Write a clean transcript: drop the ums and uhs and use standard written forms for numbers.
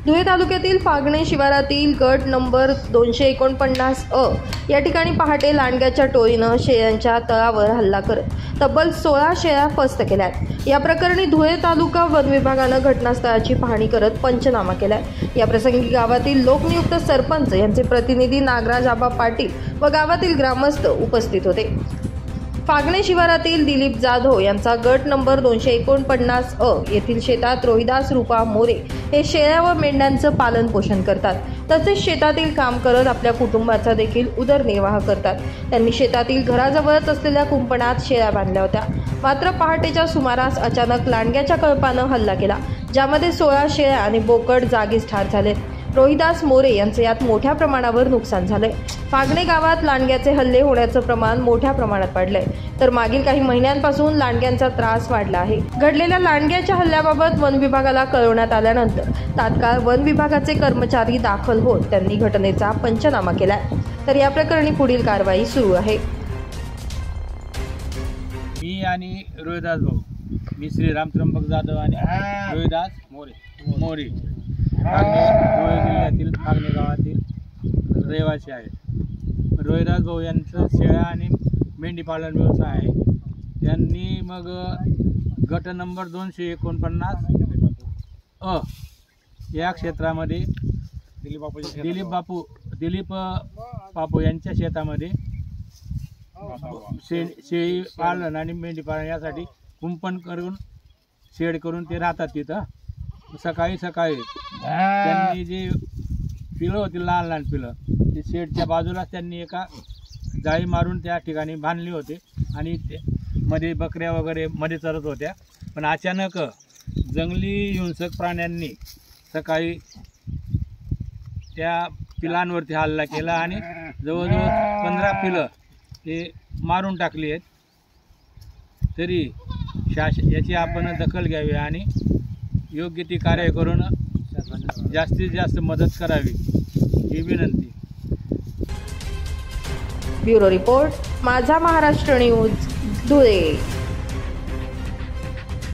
धुळे तालुक्यातील फागणे शिवारातील गट नंबर 249 अ या ठिकाणी पहाटे लांडग्याच्या टोळीनं शेळ्यांच्या तळावर हल्ला करत तब्बल 16 शेळ्या फस्त केल्यात। या प्रकरणी धुळे तालुका वन विभागानं घटनास्थळाची पाहणी करत पंचनामा केलाय। या प्रसंगी गावातील लोकनियुक्त सरपंच यांचे प्रतिनिधी नागराज आबा पाटील व गावातील ग्रामस्थ उपस्थित होते। फागणे शिवारातील दिलीप जाधव यांचा गट नंबर 249 अ येथील शेतात रोहिदास रूपा मोरे हे शेळ्या व मेंढ्यांचं पालन पोषण करतात। तसेच शेतातील काम करत आपल्या कुटुंबाचा देखील उदरनिर्वाह करतात। त्यांनी शेतातील घराजवळच असलेल्या कुंपणात शेळ्या बांधल्या होत्या। मात्र पहाटेच्या सुमारास अचानक लांडग्याच्या कळपानं हल्ला केला, ज्यामध्ये 16 शेळ्या आणि बोकड जागीच ठार झाले। रोहिदास मोरे यांचे यात मोठ्या प्रमाणावर नुकसान झाले। फागणे गावात लांडग्याचे हल्ले होण्याचं प्रमाण मोठ्या प्रमाणात वाढलंय, तर मागील काही महिन्यांपासून लांडग्यांचा त्रास वाढला आहे। घडलेल्या लांडग्याच्या हल्ल्याबाबत वन विभागाला कळवण्यात आल्यानंतर तात्काळ वन विभागाचे कर्मचारी दाखल होत त्यांनी घटनेचा पंचनामा केलाय, तर या प्रकरणी पुढील कारवाई सुरू आहे। मी आणि रोहिदास भाऊ, मी श्री रामत्रंबक जाधव आणि रोहिदास मोरे धुळे जिल्ह्यातील फागणे गावातील रहिवासी आहेत। रोहिदास भाऊ यांचं शेळ्या आणि मेंढी पालन व्यवसाय आहे। त्यांनी मग गट नंबर 249 अ या क्षेत्रामध्ये दिलीप बापू यांच्या शेतामध्ये शेळी पालन आणि मेंढी पालन यासाठी कुंपण करून शेड करून ते राहतात तिथं। सकाळी त्यांनी जे पिलं होती लहान पिलं ते शेडच्या बाजूलाच त्यांनी एका जाळी मारून त्या ठिकाणी बांधली होती आणि मध्ये बकऱ्या वगैरे मध्ये चरत होत्या। पण अचानक जंगली हिंसक प्राण्यांनी सकाळी त्या पिलांवरती हल्ला केला आणि जवळजवळ 15 पिलं ते मारून टाकली आहेत। तरी याची आपण दखल घ्यावी आणि योग्य ती कार्य करून जास्तीत जास्त मदत करावी ही विनंती। ब्युरो रिपोर्ट, माझा महाराष्ट्र न्यूज, धुळे।